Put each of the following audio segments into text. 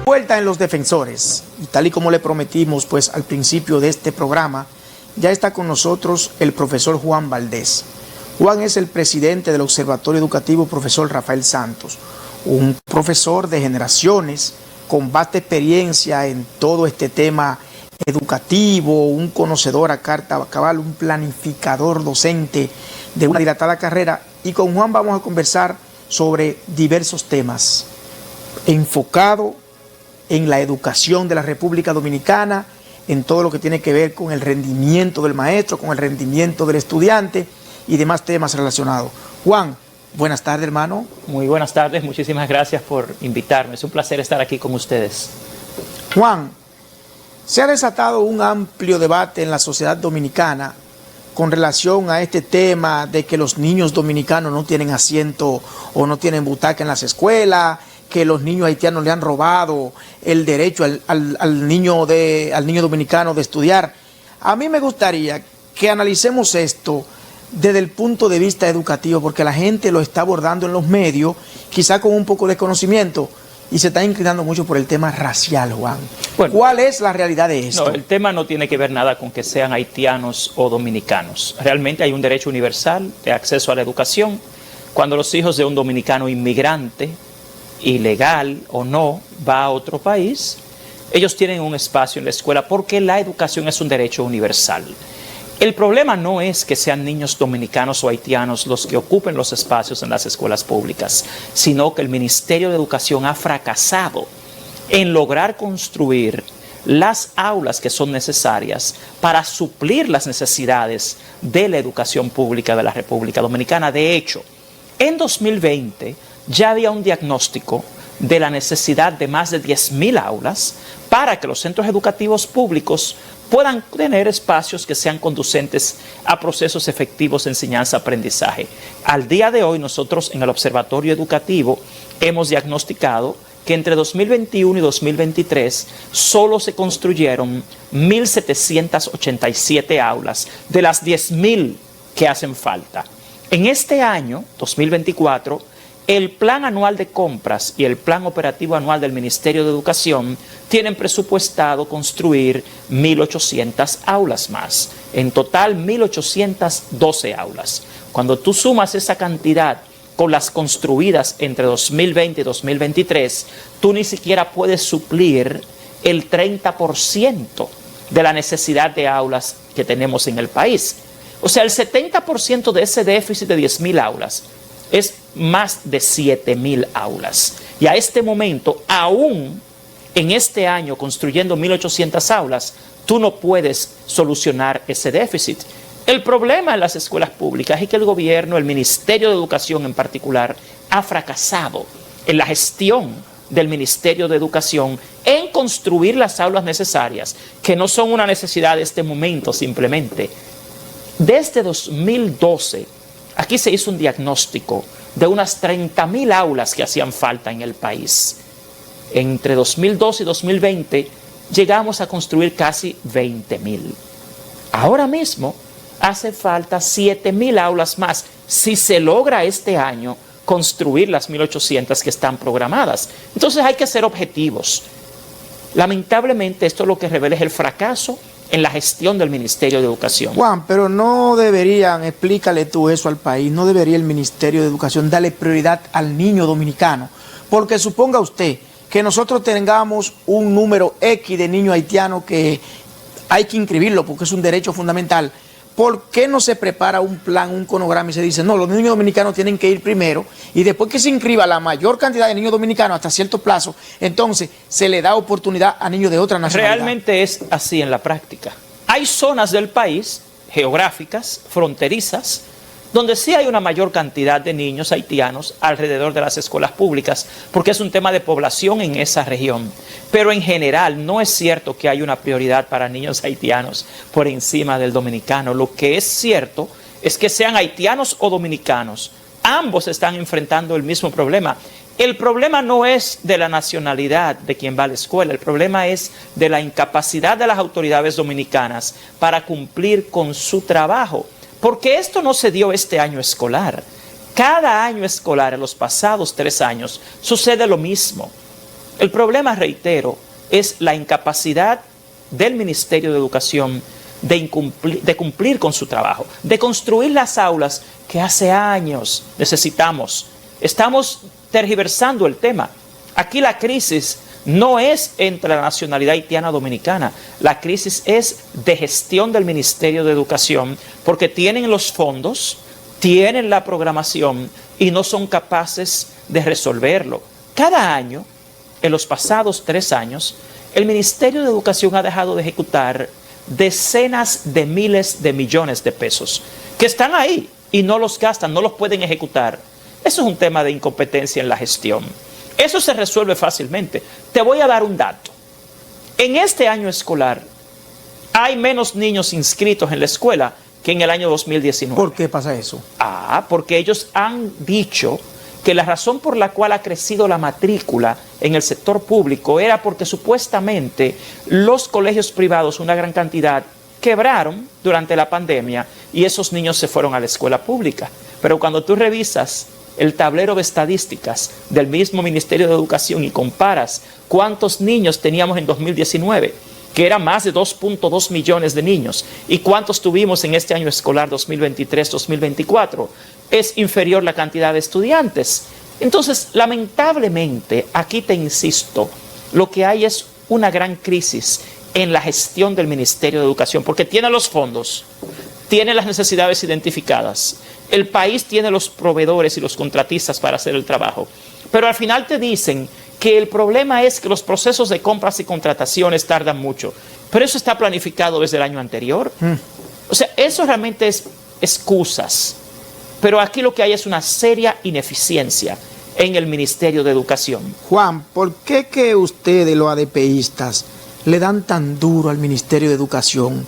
Vuelta en los defensores, y tal y como le prometimos pues al principio de este programa, ya está con nosotros el profesor Juan Valdés. Juan es el presidente del Observatorio Educativo Profesor Rafael Santos, un profesor de generaciones con vasta experiencia en todo este tema educativo, un conocedor a carta cabal, un planificador docente de una dilatada carrera, y con Juan vamos a conversar sobre diversos temas enfocado en la educación de la República Dominicana, en todo lo que tiene que ver con el rendimiento del maestro, con el rendimiento del estudiante y demás temas relacionados. Juan, buenas tardes, hermano. Muy buenas tardes, muchísimas gracias por invitarme. Es un placer estar aquí con ustedes. Juan, se ha desatado un amplio debate en la sociedad dominicana con relación a este tema de que los niños dominicanos no tienen asiento o no tienen butaca en las escuelas, que los niños haitianos le han robado el derecho al niño dominicano de estudiar. A mí me gustaría que analicemos esto desde el punto de vista educativo, porque la gente lo está abordando en los medios, quizá con un poco de conocimiento, y se está inclinando mucho por el tema racial, Juan. Bueno, ¿cuál es la realidad de esto? No, el tema no tiene que ver nada con que sean haitianos o dominicanos. Realmente hay un derecho universal de acceso a la educación. Cuando los hijos de un dominicano inmigrante, ilegal o no, va a otro país, ellos tienen un espacio en la escuela porque la educación es un derecho universal. El problema no es que sean niños dominicanos o haitianos los que ocupen los espacios en las escuelas públicas, sino que el Ministerio de Educación ha fracasado en lograr construir las aulas que son necesarias para suplir las necesidades de la educación pública de la República Dominicana. De hecho, en 2020 ya había un diagnóstico de la necesidad de más de 10.000 aulas para que los centros educativos públicos puedan tener espacios que sean conducentes a procesos efectivos de enseñanza-aprendizaje. Al día de hoy, nosotros en el Observatorio Educativo hemos diagnosticado que entre 2021 y 2023 solo se construyeron 1.787 aulas de las 10.000 que hacen falta. En este año, 2024, el plan anual de compras y el plan operativo anual del Ministerio de Educación tienen presupuestado construir 1.800 aulas más. En total, 1.812 aulas. Cuando tú sumas esa cantidad con las construidas entre 2020 y 2023, tú ni siquiera puedes suplir el 30% de la necesidad de aulas que tenemos en el país. O sea, el 70% de ese déficit de 10.000 aulas es más de 7.000 aulas. Y a este momento, aún en este año construyendo 1.800 aulas, tú no puedes solucionar ese déficit. El problema en las escuelas públicas es que el gobierno, el Ministerio de Educación en particular, ha fracasado en la gestión del Ministerio de Educación en construir las aulas necesarias, que no son una necesidad de este momento simplemente. Desde 2012, aquí se hizo un diagnóstico de unas 30.000 aulas que hacían falta en el país. Entre 2012 y 2020 llegamos a construir casi 20.000. Ahora mismo hace falta 7.000 aulas más si se logra este año construir las 1.800 que están programadas. Entonces hay que ser objetivos. Lamentablemente esto lo que revela es el fracaso en la gestión del Ministerio de Educación. Juan, pero no deberían, explícale tú eso al país, no debería el Ministerio de Educación darle prioridad al niño dominicano, porque suponga usted que nosotros tengamos un número X de niños haitianos que hay que inscribirlo porque es un derecho fundamental. ¿Por qué no se prepara un plan, un cronograma y se dice, no, los niños dominicanos tienen que ir primero y después que se inscriba la mayor cantidad de niños dominicanos hasta cierto plazo, entonces se le da oportunidad a niños de otra nacionalidad? Realmente es así en la práctica. Hay zonas del país, geográficas, fronterizas, donde sí hay una mayor cantidad de niños haitianos alrededor de las escuelas públicas, porque es un tema de población en esa región. Pero en general no es cierto que hay una prioridad para niños haitianos por encima del dominicano. Lo que es cierto es que sean haitianos o dominicanos, ambos están enfrentando el mismo problema. El problema no es de la nacionalidad de quien va a la escuela, el problema es de la incapacidad de las autoridades dominicanas para cumplir con su trabajo. Porque esto no se dio este año escolar. Cada año escolar, en los pasados 3 años, sucede lo mismo. El problema, reitero, es la incapacidad del Ministerio de Educación de cumplir con su trabajo, de construir las aulas que hace años necesitamos. Estamos tergiversando el tema. Aquí la crisis no es entre la nacionalidad haitiana dominicana, la crisis es de gestión del Ministerio de Educación, porque tienen los fondos, tienen la programación y no son capaces de resolverlo. Cada año, en los pasados 3 años, el Ministerio de Educación ha dejado de ejecutar decenas de miles de millones de pesos que están ahí y no los gastan, no los pueden ejecutar. Eso es un tema de incompetencia en la gestión. Eso se resuelve fácilmente. Te voy a dar un dato. En este año escolar hay menos niños inscritos en la escuela que en el año 2019. ¿Por qué pasa eso? Porque ellos han dicho que la razón por la cual ha crecido la matrícula en el sector público era porque supuestamente los colegios privados, una gran cantidad, quebraron durante la pandemia y esos niños se fueron a la escuela pública. Pero cuando tú revisas el tablero de estadísticas del mismo Ministerio de Educación y comparas cuántos niños teníamos en 2019, que era más de 2.2 millones de niños, y cuántos tuvimos en este año escolar 2023-2024, es inferior la cantidad de estudiantes. Entonces, lamentablemente, aquí te insisto, lo que hay es una gran crisis en la gestión del Ministerio de Educación, porque tiene los fondos, tiene las necesidades identificadas, el país tiene los proveedores y los contratistas para hacer el trabajo, pero al final te dicen que el problema es que los procesos de compras y contrataciones tardan mucho, pero eso está planificado desde el año anterior. O sea, eso realmente es excusas, pero aquí lo que hay es una seria ineficiencia en el Ministerio de Educación. Juan, ¿por qué que ustedes, los ADPistas, le dan tan duro al Ministerio de Educación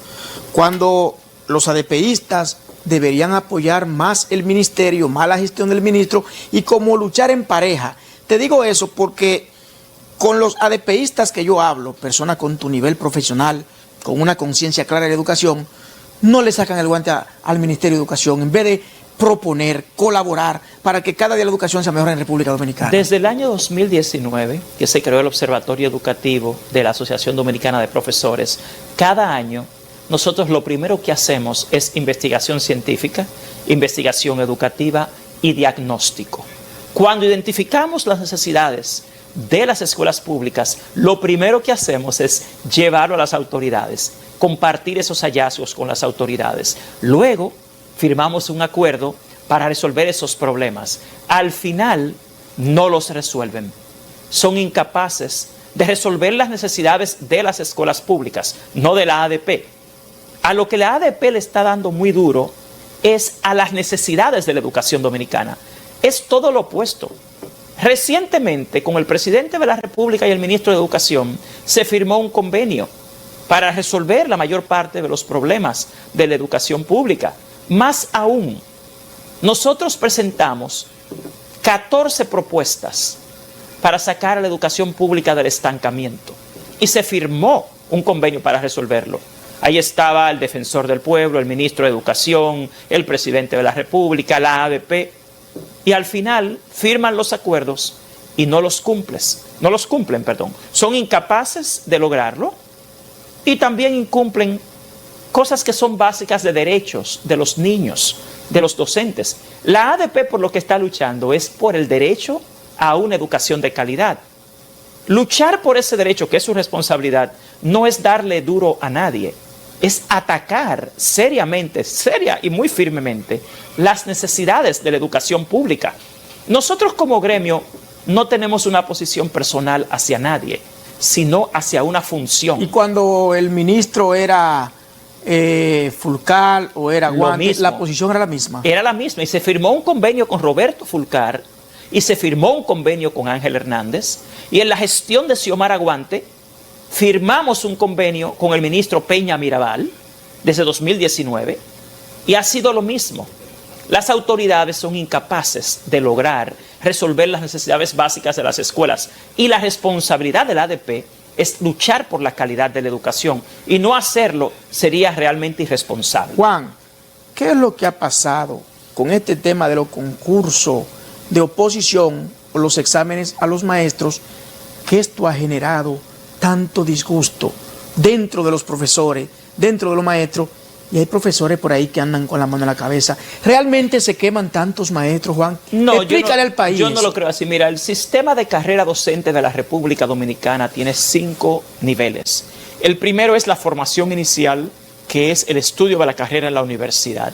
cuando los ADPistas deberían apoyar más el ministerio, más la gestión del ministro y como luchar en pareja? Te digo eso porque con los ADPistas que yo hablo, personas con tu nivel profesional, con una conciencia clara de la educación, no le sacan el guante al Ministerio de Educación en vez de proponer, colaborar para que cada día la educación sea mejor en República Dominicana. Desde el año 2019, que se creó el Observatorio Educativo de la Asociación Dominicana de Profesores, cada año nosotros lo primero que hacemos es investigación científica, investigación educativa y diagnóstico. Cuando identificamos las necesidades de las escuelas públicas, lo primero que hacemos es llevarlo a las autoridades, compartir esos hallazgos con las autoridades. Luego, firmamos un acuerdo para resolver esos problemas. Al final, no los resuelven. Son incapaces de resolver las necesidades de las escuelas públicas, no de la ADP. A lo que la ADP le está dando muy duro es a las necesidades de la educación dominicana. Es todo lo opuesto. Recientemente, con el presidente de la República y el ministro de Educación, se firmó un convenio para resolver la mayor parte de los problemas de la educación pública. Más aún, nosotros presentamos 14 propuestas para sacar a la educación pública del estancamiento y se firmó un convenio para resolverlo. Ahí estaba el defensor del pueblo, el ministro de Educación, el presidente de la República, la ADP, y al final firman los acuerdos y no los cumplen. Son incapaces de lograrlo y también incumplen cosas que son básicas de derechos de los niños, de los docentes. La ADP por lo que está luchando es por el derecho a una educación de calidad. Luchar por ese derecho, que es su responsabilidad, no es darle duro a nadie, es atacar seriamente, seria y muy firmemente, las necesidades de la educación pública. Nosotros como gremio no tenemos una posición personal hacia nadie, sino hacia una función. Y cuando el ministro era Fulcar o era Guante, la posición era la misma. Era la misma y se firmó un convenio con Roberto Fulcar y se firmó un convenio con Ángel Hernández, y en la gestión de Xiomara Guante firmamos un convenio con el ministro Peña Mirabal desde 2019 y ha sido lo mismo. Las autoridades son incapaces de lograr resolver las necesidades básicas de las escuelas y la responsabilidad del ADP es luchar por la calidad de la educación y no hacerlo sería realmente irresponsable. Juan, ¿qué es lo que ha pasado con este tema de los concursos de oposición o los exámenes a los maestros que esto ha generado tanto disgusto dentro de los profesores, dentro de los maestros, y hay profesores por ahí que andan con la mano en la cabeza. ¿Realmente se queman tantos maestros, Juan? No, explícale al país. Yo no lo creo así. Mira, el sistema de carrera docente de la República Dominicana tiene 5 niveles. El primero es la formación inicial, que es el estudio de la carrera en la universidad.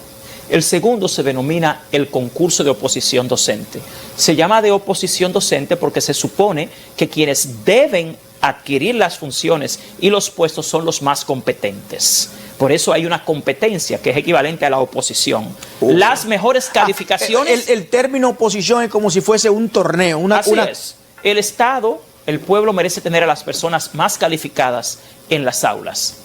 El segundo se denomina el concurso de oposición docente. Se llama de oposición docente porque se supone que quienes deben adquirir las funciones y los puestos son los más competentes. Por eso hay una competencia que es equivalente a la oposición. Las mejores calificaciones... El término oposición es como si fuese un torneo. Así es. El Estado, el pueblo merece tener a las personas más calificadas en las aulas.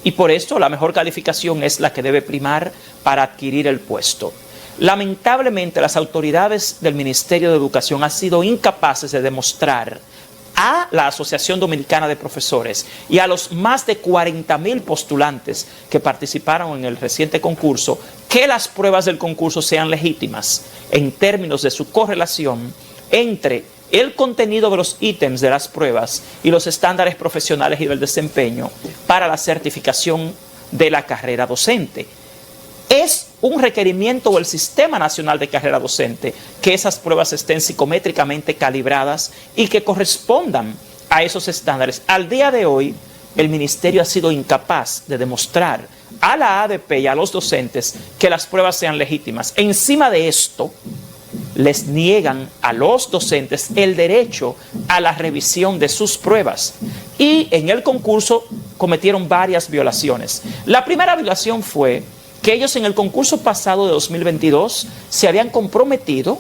Y por esto la mejor calificación es la que debe primar para adquirir el puesto. Lamentablemente las autoridades del Ministerio de Educación han sido incapaces de demostrar a la Asociación Dominicana de Profesores y a los más de 40,000 postulantes que participaron en el reciente concurso que las pruebas del concurso sean legítimas en términos de su correlación entre el contenido de los ítems de las pruebas y los estándares profesionales y del desempeño para la certificación de la carrera docente. Es un requerimiento del Sistema Nacional de Carrera Docente que esas pruebas estén psicométricamente calibradas y que correspondan a esos estándares. Al día de hoy, el Ministerio ha sido incapaz de demostrar a la ADP y a los docentes que las pruebas sean legítimas. Encima de esto, les niegan a los docentes el derecho a la revisión de sus pruebas. Y en el concurso cometieron varias violaciones. La primera violación fue que ellos en el concurso pasado de 2022 se habían comprometido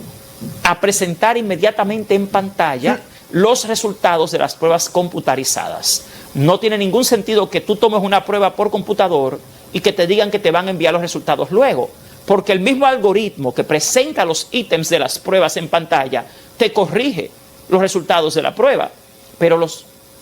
a presentar inmediatamente en pantalla los resultados de las pruebas computarizadas. No tiene ningún sentido que tú tomes una prueba por computador y que te digan que te van a enviar los resultados luego, porque el mismo algoritmo que presenta los ítems de las pruebas en pantalla te corrige los resultados de la prueba, pero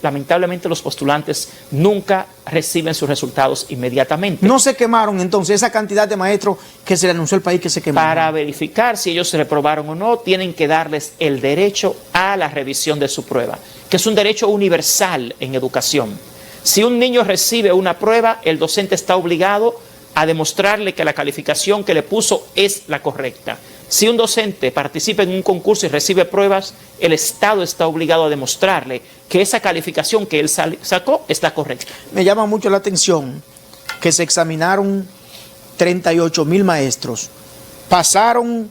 lamentablemente los postulantes nunca reciben sus resultados inmediatamente. No se quemaron entonces esa cantidad de maestros que se le anunció al país que se quemaron. Para verificar si ellos se reprobaron o no, tienen que darles el derecho a la revisión de su prueba, que es un derecho universal en educación. Si un niño recibe una prueba, el docente está obligado a demostrarle que la calificación que le puso es la correcta. Si un docente participa en un concurso y recibe pruebas, el Estado está obligado a demostrarle que esa calificación que él sacó está correcta. Me llama mucho la atención que se examinaron 38,000 maestros, pasaron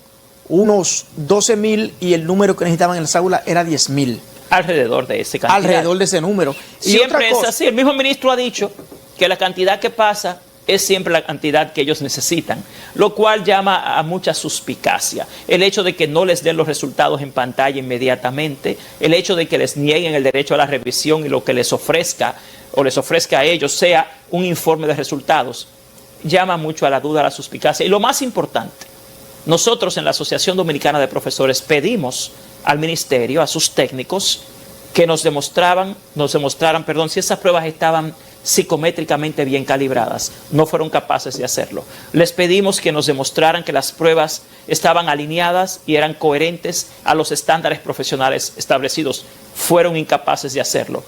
unos 12,000 y el número que necesitaban en las aulas era 10,000. Alrededor de ese cantidad. Alrededor de ese número. Siempre es así. El mismo ministro ha dicho que la cantidad que pasa es siempre la cantidad que ellos necesitan, lo cual llama a mucha suspicacia. El hecho de que no les den los resultados en pantalla inmediatamente, el hecho de que les nieguen el derecho a la revisión y lo que les ofrezca o les ofrezca a ellos sea un informe de resultados, llama mucho a la duda, a la suspicacia. Y lo más importante, nosotros en la Asociación Dominicana de Profesores pedimos al ministerio, a sus técnicos, que nos demostraran, si esas pruebas estaban psicométricamente bien calibradas. No fueron capaces de hacerlo. Les pedimos que nos demostraran que las pruebas estaban alineadas y eran coherentes a los estándares profesionales establecidos. Fueron incapaces de hacerlo.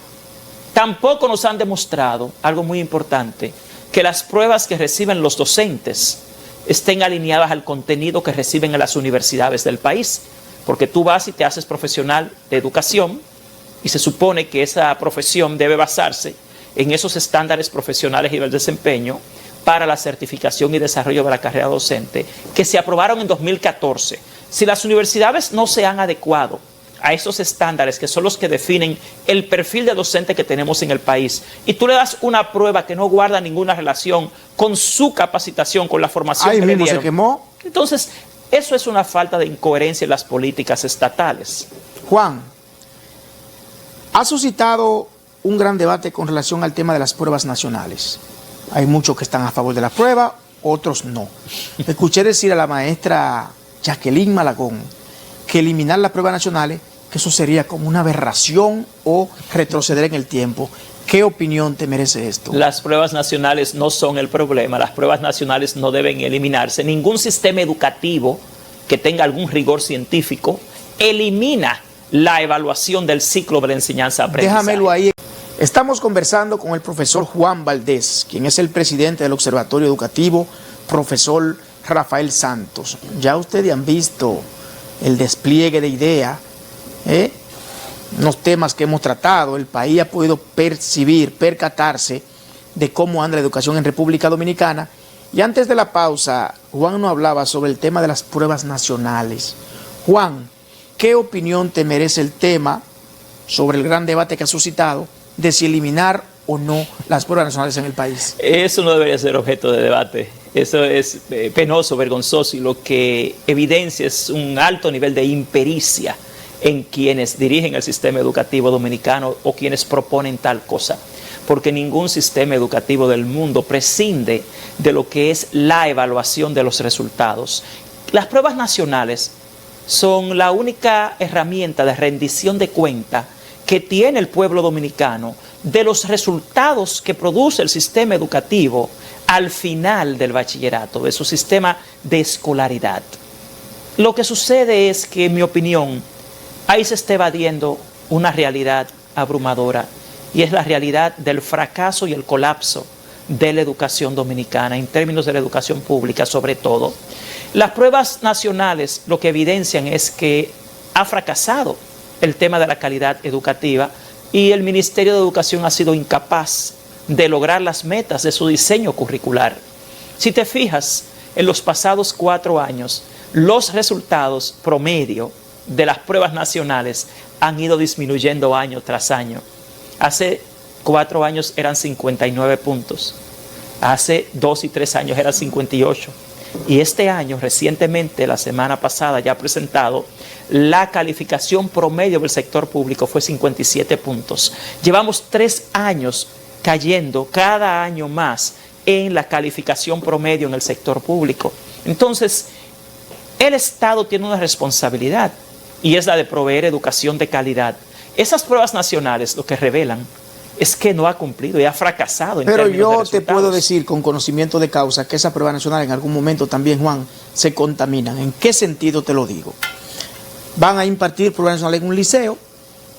Tampoco nos han demostrado, algo muy importante, que las pruebas que reciben los docentes estén alineadas al contenido que reciben en las universidades del país. Porque tú vas y te haces profesional de educación y se supone que esa profesión debe basarse en esos estándares profesionales y del desempeño para la certificación y desarrollo de la carrera docente que se aprobaron en 2014. Si las universidades no se han adecuado a esos estándares que son los que definen el perfil de docente que tenemos en el país y tú le das una prueba que no guarda ninguna relación con su capacitación, con la formación que le dieron, se quemó. Entonces, eso es una falta de incoherencia en las políticas estatales. Juan, ha suscitado un gran debate con relación al tema de las pruebas nacionales. Hay muchos que están a favor de la prueba, otros no. Escuché decir a la maestra Jacqueline Malagón que eliminar las pruebas nacionales, que eso sería como una aberración o retroceder en el tiempo. ¿Qué opinión te merece esto? Las pruebas nacionales no son el problema, las pruebas nacionales no deben eliminarse. Ningún sistema educativo que tenga algún rigor científico elimina la evaluación del ciclo de la enseñanza-aprendizaje. Déjamelo ahí. Estamos conversando con el profesor Juan Valdés, quien es el presidente del Observatorio Educativo, profesor Rafael Santos. Ya ustedes han visto el despliegue de ideas, los temas que hemos tratado. El país ha podido percatarse de cómo anda la educación en República Dominicana. Y antes de la pausa, Juan nos hablaba sobre el tema de las pruebas nacionales. Juan, ¿qué opinión te merece el tema sobre el gran debate que ha suscitado de si eliminar o no las pruebas nacionales en el país? Eso no debería ser objeto de debate. Eso es penoso, vergonzoso, y lo que evidencia es un alto nivel de impericia en quienes dirigen el sistema educativo dominicano o quienes proponen tal cosa. Porque ningún sistema educativo del mundo prescinde de lo que es la evaluación de los resultados. Las pruebas nacionales son la única herramienta de rendición de cuenta que tiene el pueblo dominicano de los resultados que produce el sistema educativo al final del bachillerato, de su sistema de escolaridad. Lo que sucede es que, en mi opinión, ahí se está evadiendo una realidad abrumadora, y es la realidad del fracaso y el colapso de la educación dominicana, en términos de la educación pública sobre todo. Las pruebas nacionales lo que evidencian es que ha fracasado el tema de la calidad educativa, y el Ministerio de Educación ha sido incapaz de lograr las metas de su diseño curricular. Si te fijas, en los pasados 4 años, los resultados promedio de las pruebas nacionales han ido disminuyendo año tras año. Hace 4 años eran 59 puntos, hace 2 y 3 años eran 58. Y este año, recientemente, la semana pasada, ya presentado, la calificación promedio del sector público fue 57 puntos. Llevamos 3 años cayendo cada año más en la calificación promedio en el sector público. Entonces, el Estado tiene una responsabilidad, y es la de proveer educación de calidad. Esas pruebas nacionales lo que revelan es que no ha cumplido y ha fracasado en términos de resultados. Pero yo te puedo decir con conocimiento de causa que esas pruebas nacionales en algún momento también, Juan, se contaminan. ¿En qué sentido te lo digo? Van a impartir pruebas nacionales en un liceo,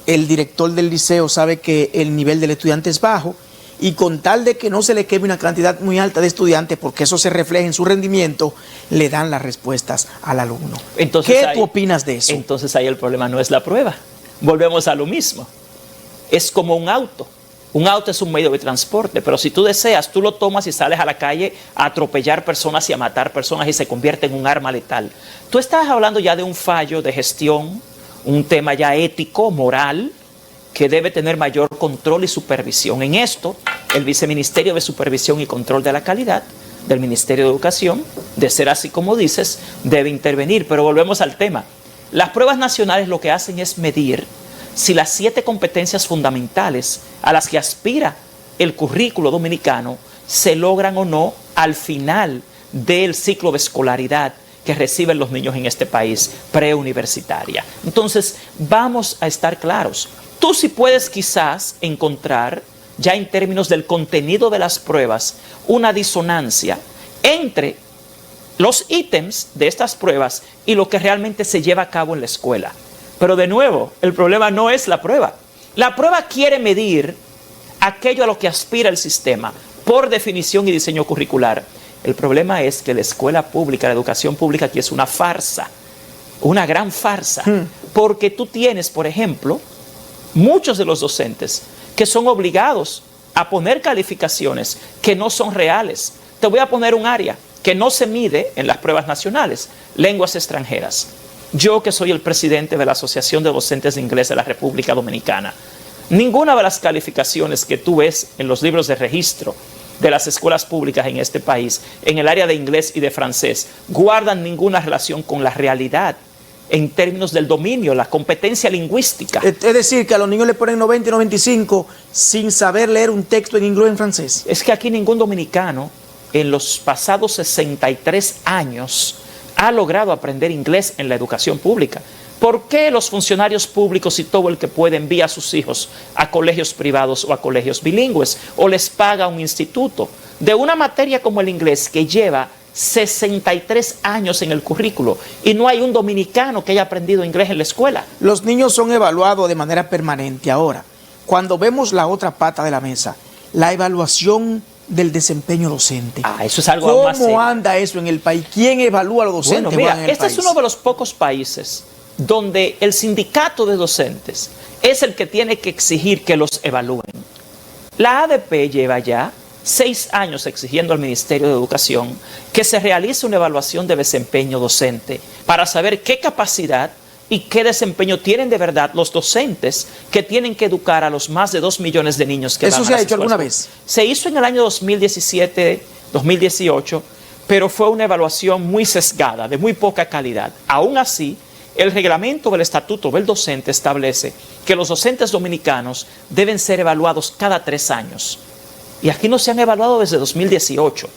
el director del liceo sabe que el nivel del estudiante es bajo, y con tal de que no se le queme una cantidad muy alta de estudiantes, porque eso se refleja en su rendimiento, le dan las respuestas al alumno. Entonces, ¿Qué tú opinas de eso? Entonces ahí el problema no es la prueba. Volvemos a lo mismo. Es como un auto. Un auto es un medio de transporte, pero si tú deseas, tú lo tomas y sales a la calle a atropellar personas y a matar personas, y se convierte en un arma letal. Tú estás hablando ya de un fallo de gestión, un tema ya ético, moral, que debe tener mayor control y supervisión. En esto, el Viceministerio de Supervisión y Control de la Calidad del Ministerio de Educación, de ser así como dices, debe intervenir. Pero volvemos al tema. Las pruebas nacionales lo que hacen es medir si las 7 competencias fundamentales a las que aspira el currículo dominicano se logran o no al final del ciclo de escolaridad que reciben los niños en este país, preuniversitaria. Entonces, vamos a estar claros. Tú sí puedes quizás encontrar, ya en términos del contenido de las pruebas, una disonancia entre los ítems de estas pruebas y lo que realmente se lleva a cabo en la escuela. Pero de nuevo, el problema no es la prueba. La prueba quiere medir aquello a lo que aspira el sistema, por definición y diseño curricular. El problema es que la escuela pública, la educación pública aquí es una farsa, una gran farsa, porque tú tienes, por ejemplo, muchos de los docentes que son obligados a poner calificaciones que no son reales. Te voy a poner un área que no se mide en las pruebas nacionales: lenguas extranjeras. Yo, que soy el presidente de la Asociación de Docentes de Inglés de la República Dominicana, ninguna de las calificaciones que tú ves en los libros de registro de las escuelas públicas en este país, en el área de inglés y de francés, guardan ninguna relación con la realidad en términos del dominio, la competencia lingüística. Es decir, que a los niños le ponen 90 y 95 sin saber leer un texto en inglés o en francés. Es que aquí ningún dominicano en los pasados 63 años ha logrado aprender inglés en la educación pública. ¿Por qué los funcionarios públicos y todo el que puede envía a sus hijos a colegios privados o a colegios bilingües, o les paga un instituto de una materia como el inglés que lleva 63 años en el currículo y no hay un dominicano que haya aprendido inglés en la escuela. Los niños son evaluados de manera permanente. Ahora, cuando vemos la otra pata de la mesa, la evaluación del desempeño docente. Eso es algo más serio. ¿Cómo anda eso en el país? ¿Quién evalúa a los docentes? Bueno, mira, en el este país? es uno de los pocos países donde el sindicato de docentes es el que tiene que exigir que los evalúen. La ADP lleva ya 6 años exigiendo al Ministerio de Educación que se realice una evaluación de desempeño docente para saber qué capacidad y qué desempeño tienen de verdad los docentes que tienen que educar a los más de 2 millones de niños que van a las ¿Eso se ha hecho escuelas. alguna vez? Se hizo en el año 2017, 2018, pero fue una evaluación muy sesgada, de muy poca calidad. Aún así, el reglamento del Estatuto del Docente establece que los docentes dominicanos deben ser evaluados cada 3 años. Y aquí no se han evaluado desde 2018.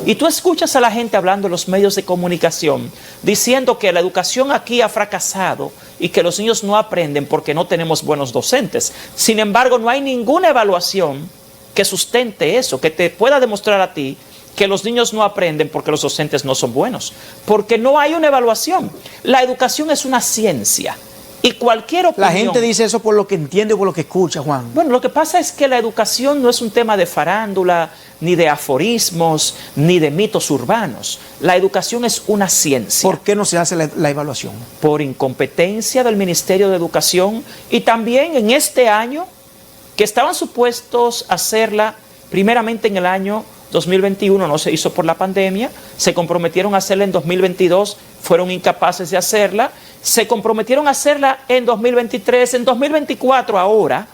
Y tú escuchas a la gente hablando en los medios de comunicación diciendo que la educación aquí ha fracasado y que los niños no aprenden porque no tenemos buenos docentes. Sin embargo, no hay ninguna evaluación que sustente eso, que te pueda demostrar a ti que los niños no aprenden porque los docentes no son buenos. Porque no hay una evaluación. La educación es una ciencia. Y cualquier opinión... La gente dice eso por lo que entiende o por lo que escucha, Juan. Bueno, lo que pasa es que la educación no es un tema de farándula, ni de aforismos, ni de mitos urbanos. La educación es una ciencia. ¿Por qué no se hace la evaluación? Por incompetencia del Ministerio de Educación y también en este año, que estaban supuestos a hacerla primeramente en el año 2021, no se hizo por la pandemia, se comprometieron a hacerla en 2022, fueron incapaces de hacerla, se comprometieron a hacerla en 2023, en 2024 ahora,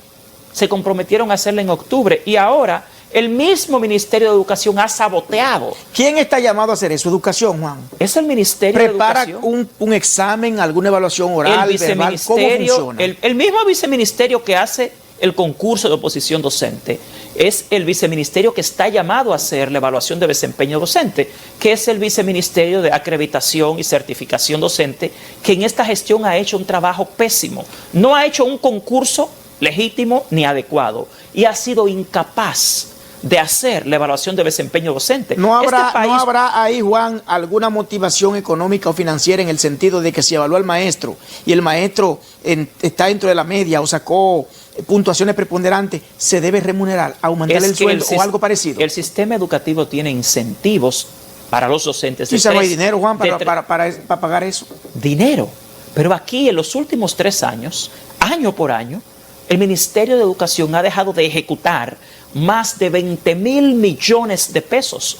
se comprometieron a hacerla en octubre y ahora el mismo Ministerio de Educación ha saboteado. ¿Quién está llamado a hacer eso? ¿Educación, Juan? Es el Ministerio de Educación. ¿Prepara un examen, alguna evaluación oral, verbal? ¿Cómo funciona? El mismo viceministerio que hace el concurso de oposición docente es el viceministerio que está llamado a hacer la evaluación de desempeño docente, que es el viceministerio de acreditación y certificación docente, que en esta gestión ha hecho un trabajo pésimo. No ha hecho un concurso legítimo ni adecuado y ha sido incapaz de hacer la evaluación de desempeño docente. ¿No habrá ahí, Juan, alguna motivación económica o financiera en el sentido de que si evalúa al maestro y el maestro está dentro de la media o sacó puntuaciones preponderantes, se debe remunerar, aumentar el sueldo o algo parecido? El sistema educativo tiene incentivos para los docentes. Quizá no hay dinero, Juan, para pagar eso. Dinero. Pero aquí en los últimos 3 años, año por año, el Ministerio de Educación ha dejado de ejecutar más de 20,000 millones de pesos.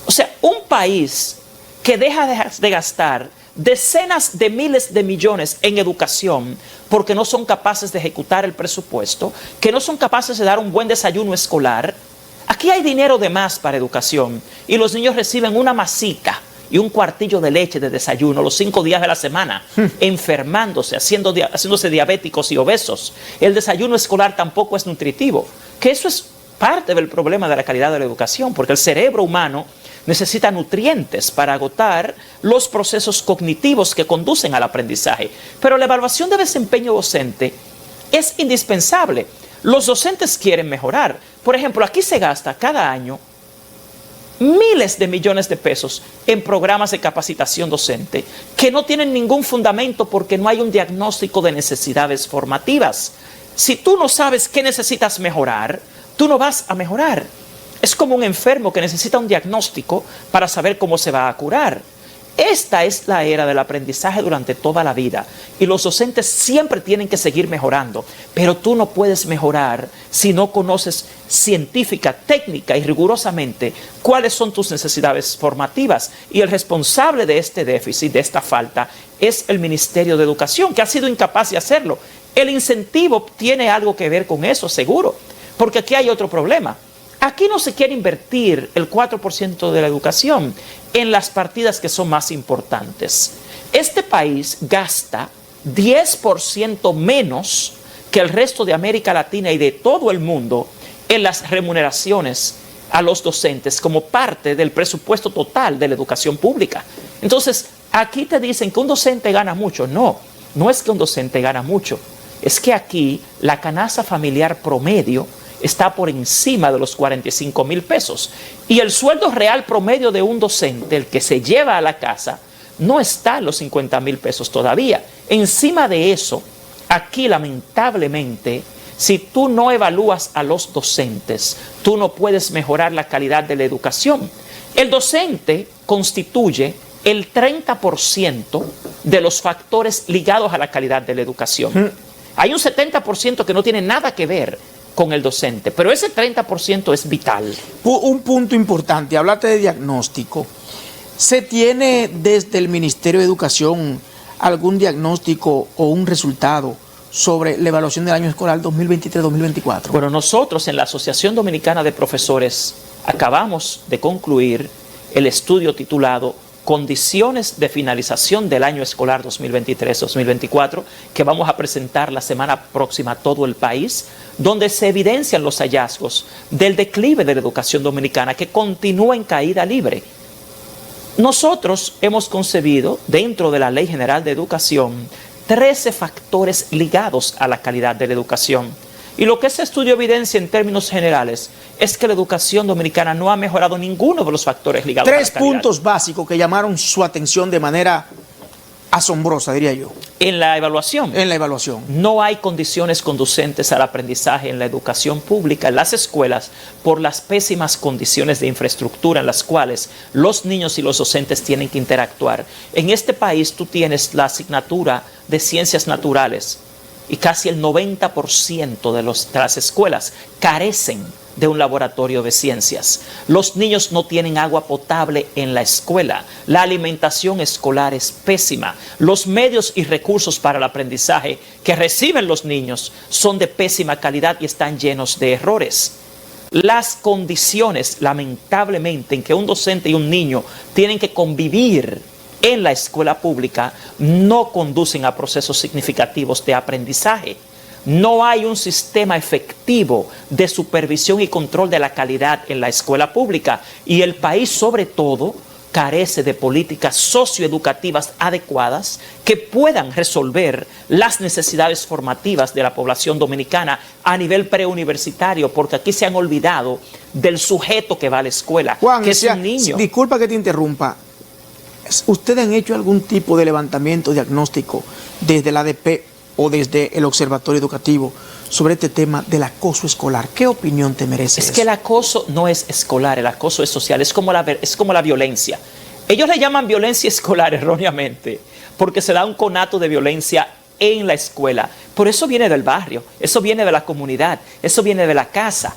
O sea, un país que deja de gastar decenas de miles de millones en educación porque no son capaces de ejecutar el presupuesto, que no son capaces de dar un buen desayuno escolar. Aquí hay dinero de más para educación y los niños reciben una masita y un cuartillo de leche de desayuno los 5 días de la semana, enfermándose, haciéndose diabéticos y obesos. El desayuno escolar tampoco es nutritivo, que eso es parte del problema de la calidad de la educación, porque el cerebro humano necesita nutrientes para agotar los procesos cognitivos que conducen al aprendizaje. Pero la evaluación de desempeño docente es indispensable. Los docentes quieren mejorar. Por ejemplo, aquí se gasta cada año miles de millones de pesos en programas de capacitación docente que no tienen ningún fundamento porque no hay un diagnóstico de necesidades formativas. Si tú no sabes qué necesitas mejorar, tú no vas a mejorar. Es como un enfermo que necesita un diagnóstico para saber cómo se va a curar. Esta es la era del aprendizaje durante toda la vida y los docentes siempre tienen que seguir mejorando, pero tú no puedes mejorar si no conoces científica, técnica y rigurosamente cuáles son tus necesidades formativas. Y el responsable de este déficit, de esta falta, es el Ministerio de Educación, que ha sido incapaz de hacerlo. El incentivo tiene algo que ver con eso, seguro, porque aquí hay otro problema. Aquí no se quiere invertir el 4% de la educación en las partidas que son más importantes. Este país gasta 10% menos que el resto de América Latina y de todo el mundo en las remuneraciones a los docentes como parte del presupuesto total de la educación pública. Entonces, aquí te dicen que un docente gana mucho. No, no es que un docente gana mucho. Es que aquí la canasta familiar promedio está por encima de los 45,000 pesos. Y el sueldo real promedio de un docente, el que se lleva a la casa, no está en los 50,000 pesos todavía. Encima de eso, aquí lamentablemente, si tú no evalúas a los docentes, tú no puedes mejorar la calidad de la educación. El docente constituye el 30% de los factores ligados a la calidad de la educación. Hay un 70% que no tiene nada que ver con el docente, pero ese 30% es vital. Un punto importante, hablaste de diagnóstico. ¿Se tiene desde el Ministerio de Educación algún diagnóstico o un resultado sobre la evaluación del año escolar 2023-2024? Bueno, nosotros en la Asociación Dominicana de Profesores acabamos de concluir el estudio titulado Condiciones de finalización del año escolar 2023-2024, que vamos a presentar la semana próxima a todo el país, donde se evidencian los hallazgos del declive de la educación dominicana que continúa en caída libre. Nosotros hemos concebido, dentro de la Ley General de Educación, 13 factores ligados a la calidad de la educación. Y lo que ese estudio evidencia en términos generales es que la educación dominicana no ha mejorado ninguno de los factores ligados a la calidad. 3 puntos básicos que llamaron su atención de manera asombrosa, diría yo. En la evaluación. En la evaluación. No hay condiciones conducentes al aprendizaje en la educación pública, en las escuelas, por las pésimas condiciones de infraestructura en las cuales los niños y los docentes tienen que interactuar. En este país tú tienes la asignatura de ciencias naturales y casi el 90% de las escuelas carecen de un laboratorio de ciencias. Los niños no tienen agua potable en la escuela. La alimentación escolar es pésima. Los medios y recursos para el aprendizaje que reciben los niños son de pésima calidad y están llenos de errores. Las condiciones, lamentablemente, en que un docente y un niño tienen que convivir en la escuela pública no conducen a procesos significativos de aprendizaje. No hay un sistema efectivo de supervisión y control de la calidad en la escuela pública y el país, sobre todo, carece de políticas socioeducativas adecuadas que puedan resolver las necesidades formativas de la población dominicana a nivel preuniversitario, porque aquí se han olvidado del sujeto que va a la escuela, Juan, que es un niño. Disculpa que te interrumpa. ¿Ustedes han hecho algún tipo de levantamiento diagnóstico desde la ADP o desde el Observatorio Educativo sobre este tema del acoso escolar? ¿Qué opinión te merece eso? Que el acoso no es escolar, el acoso es social, es como la violencia. Ellos le llaman violencia escolar erróneamente, porque se da un conato de violencia en la escuela. Por eso viene del barrio, eso viene de la comunidad, eso viene de la casa.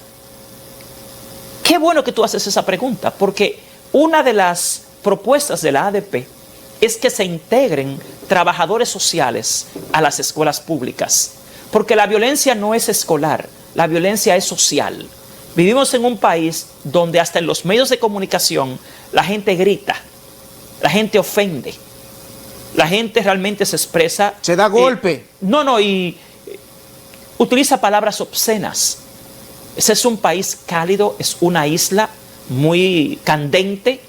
Qué bueno que tú haces esa pregunta, porque una de las propuestas de la ADP es que se integren trabajadores sociales a las escuelas públicas, porque la violencia no es escolar, la violencia es social. Vivimos en un país donde hasta en los medios de comunicación la gente grita, la gente ofende, la gente realmente se expresa. Se da golpe. Y utiliza palabras obscenas. Ese es un país cálido, es una isla muy candente,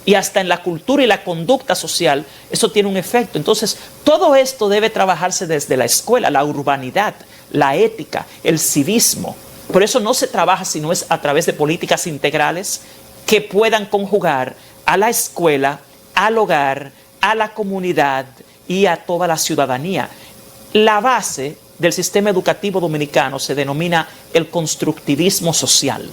y hasta en la cultura y la conducta social eso tiene un efecto. Entonces, todo esto debe trabajarse desde la escuela, la urbanidad, la ética, el civismo. Por eso no se trabaja sino es a través de políticas integrales que puedan conjugar a la escuela, al hogar, a la comunidad y a toda la ciudadanía. La base del sistema educativo dominicano se denomina el constructivismo social.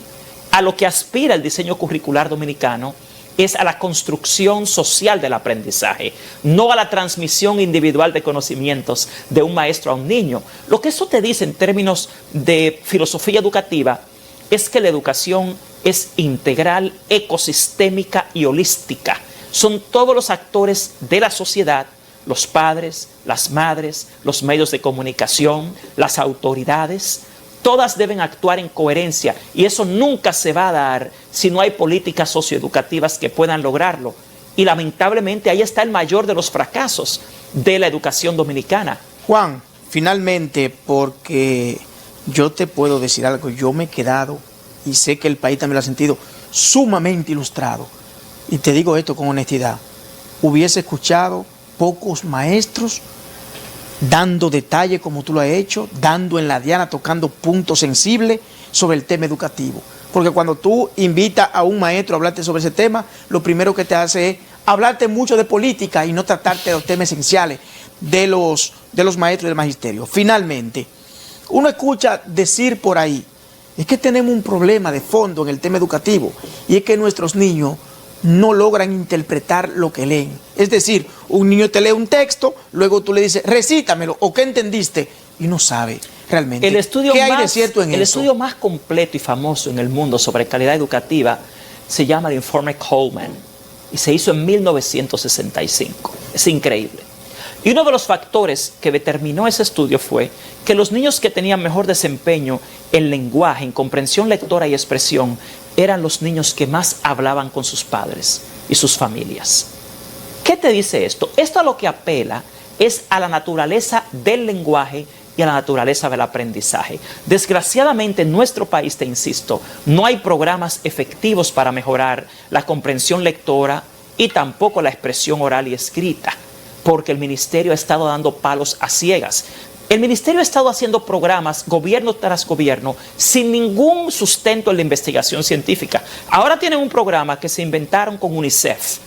A lo que aspira el diseño curricular dominicano es a la construcción social del aprendizaje, no a la transmisión individual de conocimientos de un maestro a un niño. Lo que eso te dice en términos de filosofía educativa es que la educación es integral, ecosistémica y holística. Son todos los actores de la sociedad, los padres, las madres, los medios de comunicación, las autoridades. Todas deben actuar en coherencia y eso nunca se va a dar si no hay políticas socioeducativas que puedan lograrlo. Y lamentablemente ahí está el mayor de los fracasos de la educación dominicana. Juan, finalmente, porque yo te puedo decir algo, yo me he quedado, y sé que el país también lo ha sentido, sumamente ilustrado. Y te digo esto con honestidad, hubiese escuchado pocos maestros dando detalle como tú lo has hecho, dando en la diana, tocando puntos sensibles sobre el tema educativo. Porque cuando tú invitas a un maestro a hablarte sobre ese tema, lo primero que te hace es hablarte mucho de política y no tratarte de los temas esenciales de los maestros y del magisterio. Finalmente, uno escucha decir por ahí, es que tenemos un problema de fondo en el tema educativo y es que nuestros niños no logran interpretar lo que leen. Es decir, un niño te lee un texto, luego tú le dices, recítamelo, o ¿qué entendiste? Y no sabe realmente qué hay de cierto en eso. El estudio más completo y famoso en el mundo sobre calidad educativa se llama el Informe Coleman y se hizo en 1965. Es increíble. Y uno de los factores que determinó ese estudio fue que los niños que tenían mejor desempeño en lenguaje, en comprensión lectora y expresión, eran los niños que más hablaban con sus padres y sus familias. ¿Qué te dice esto? Esto a lo que apela es a la naturaleza del lenguaje y a la naturaleza del aprendizaje. Desgraciadamente en nuestro país, te insisto, no hay programas efectivos para mejorar la comprensión lectora y tampoco la expresión oral y escrita, porque el ministerio ha estado dando palos a ciegas. El ministerio ha estado haciendo programas, gobierno tras gobierno, sin ningún sustento en la investigación científica. Ahora tienen un programa que se inventaron con UNICEF.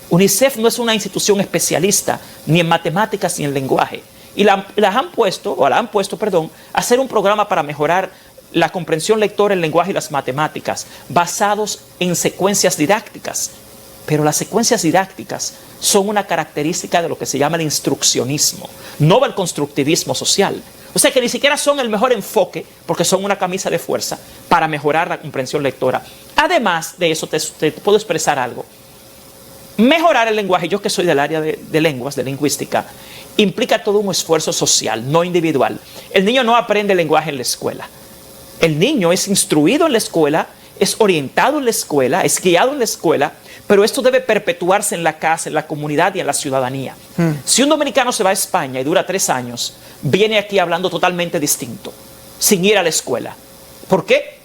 UNICEF no es una institución especialista ni en matemáticas ni en lenguaje. Y la han puesto a hacer un programa para mejorar la comprensión lectora, el lenguaje y las matemáticas, basados en secuencias didácticas. Pero las secuencias didácticas son una característica de lo que se llama el instruccionismo, no del constructivismo social. O sea que ni siquiera son el mejor enfoque, porque son una camisa de fuerza para mejorar la comprensión lectora. Además de eso, te puedo expresar algo. Mejorar el lenguaje, yo que soy del área de lenguas, de lingüística, implica todo un esfuerzo social, no individual. El niño no aprende lenguaje en la escuela. El niño es instruido en la escuela, es orientado en la escuela, es guiado en la escuela, pero esto debe perpetuarse en la casa, en la comunidad y en la ciudadanía. Si un dominicano se va a España y dura 3 años, viene aquí hablando totalmente distinto, sin ir a la escuela. ¿Por qué?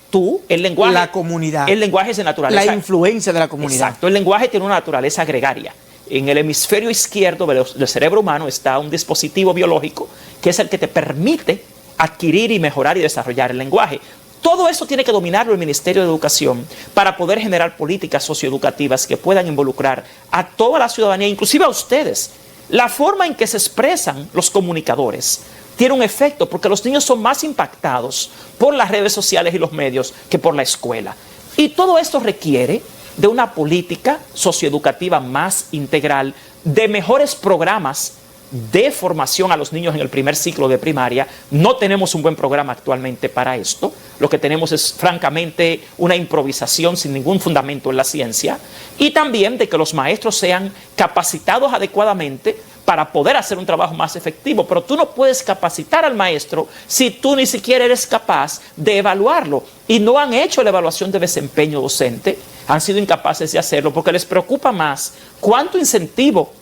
El lenguaje... La comunidad. El lenguaje es de naturaleza... La influencia de la comunidad. Exacto. El lenguaje tiene una naturaleza gregaria. En el hemisferio izquierdo del cerebro humano está un dispositivo biológico que es el que te permite adquirir y mejorar y desarrollar el lenguaje. Todo eso tiene que dominarlo el Ministerio de Educación para poder generar políticas socioeducativas que puedan involucrar a toda la ciudadanía, inclusive a ustedes. La forma en que se expresan los comunicadores tiene un efecto porque los niños son más impactados por las redes sociales y los medios que por la escuela. Y todo esto requiere de una política socioeducativa más integral, de mejores programas de formación a los niños en el primer ciclo de primaria. No tenemos un buen programa actualmente para esto. Lo que tenemos es francamente una improvisación sin ningún fundamento en la ciencia, y también de que los maestros sean capacitados adecuadamente para poder hacer un trabajo más efectivo. Pero tú no puedes capacitar al maestro si tú ni siquiera eres capaz de evaluarlo. Y no han hecho la evaluación de desempeño docente, han sido incapaces de hacerlo porque les preocupa más cuánto incentivo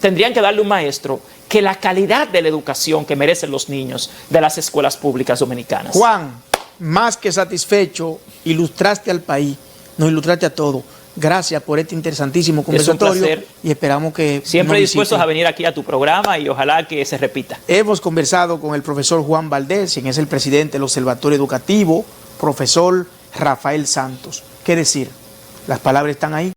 tendrían que darle un maestro que la calidad de la educación que merecen los niños de las escuelas públicas dominicanas. Juan, más que satisfecho, ilustraste al país, nos ilustraste a todos. Gracias por este interesantísimo conversatorio. Es un placer. Y esperamos que siempre dispuestos a venir aquí a tu programa y ojalá que se repita. Hemos conversado con el profesor Juan Valdés, quien es el presidente del Observatorio Educativo, profesor Rafael Santos. ¿Qué decir? Las palabras están ahí.